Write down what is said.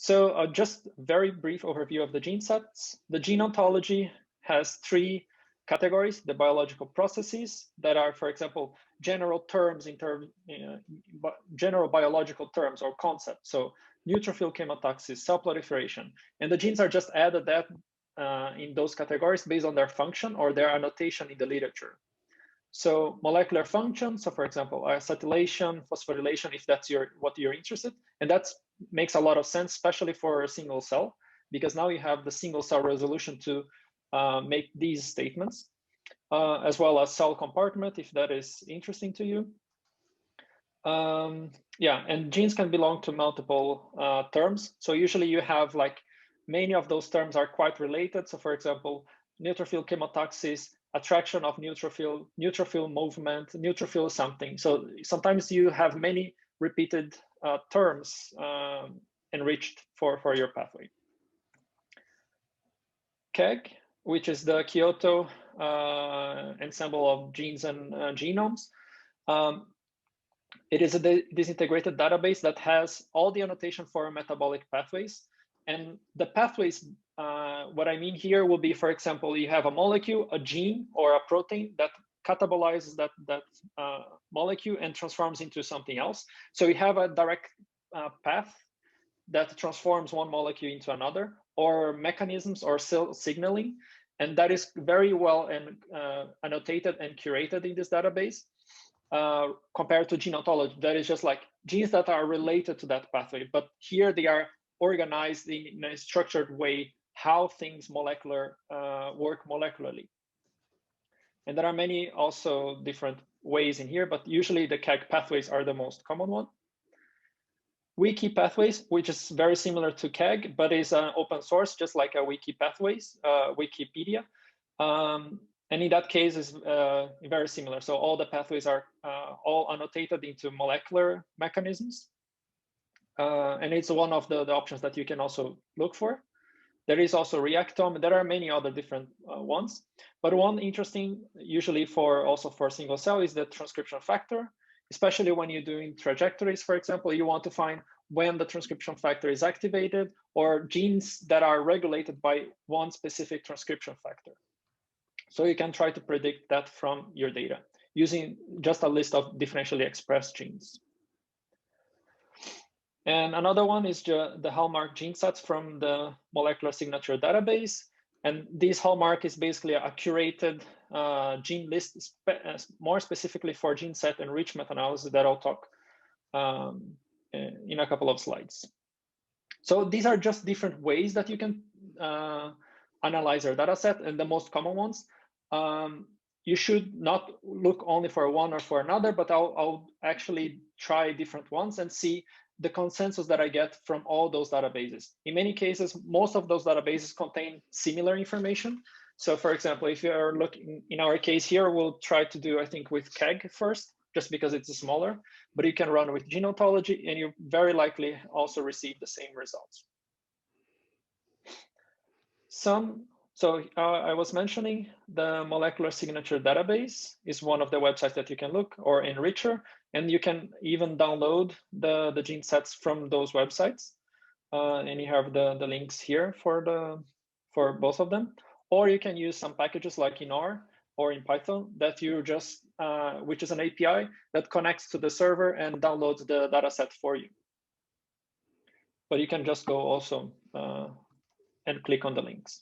So just very brief overview of the gene sets. The gene ontology has 3 categories: the biological processes that are, for example, general terms general biological terms or concepts. So neutrophil chemotaxis, cell proliferation, and the genes are just added that in those categories based on their function or their annotation in the literature. So molecular function, so for example, acetylation, phosphorylation, if that's what you're interested, and that makes a lot of sense, especially for a single cell, because now you have the single cell resolution to make these statements, as well as cell compartment, if that is interesting to you. Yeah, and genes can belong to multiple terms. So usually you have like many of those terms are quite related. So for example, neutrophil chemotaxis, attraction of neutrophil, neutrophil movement, neutrophil something. So sometimes you have many repeated terms enriched for your pathway. KEGG, which is the Kyoto Ensemble of Genes and Genomes. It is a disintegrated database that has all the annotation for metabolic pathways. And the pathways, what I mean here will be, for example, you have a molecule, a gene, or a protein that catabolizes that molecule and transforms into something else. So you have a direct path that transforms one molecule into another, or mechanisms or cell signaling. And that is very well annotated and curated in this database. Compared to gene ontology, that is just like genes that are related to that pathway, but here they are organized in a structured way, how things work molecularly. And there are many also different ways in here, but usually the KEGG pathways are the most common one. Wiki pathways, which is very similar to KEGG, but is an open source, just like a wiki pathways, Wikipedia. And in that case is very similar. So all the pathways are all annotated into molecular mechanisms. And it's one of the options that you can also look for. There is also Reactome. There are many other different ones. But one interesting, usually also for single cell, is the transcription factor, especially when you're doing trajectories, for example. You want to find when the transcription factor is activated or genes that are regulated by one specific transcription factor. So you can try to predict that from your data using just a list of differentially expressed genes. And another one is the Hallmark gene sets from the molecular signature database. And this Hallmark is basically a curated gene list, more specifically for gene set enrichment analysis that I'll talk in a couple of slides. So these are just different ways that you can analyze your data set, and the most common ones. You should not look only for one or for another, but I'll actually try different ones and see the consensus that I get from all those databases. In many cases, most of those databases contain similar information. So for example, if you're looking, in our case here, we'll try to do, I think, with KEGG first, just because it's smaller, but you can run with gene ontology and you very likely also receive the same results. So I was mentioning the molecular signature database is one of the websites that you can look, or Enricher, and you can even download the gene sets from those websites. And you have the links here for both of them. Or you can use some packages like in R or in Python that you just, which is an API that connects to the server and downloads the data set for you. But you can just go also and click on the links.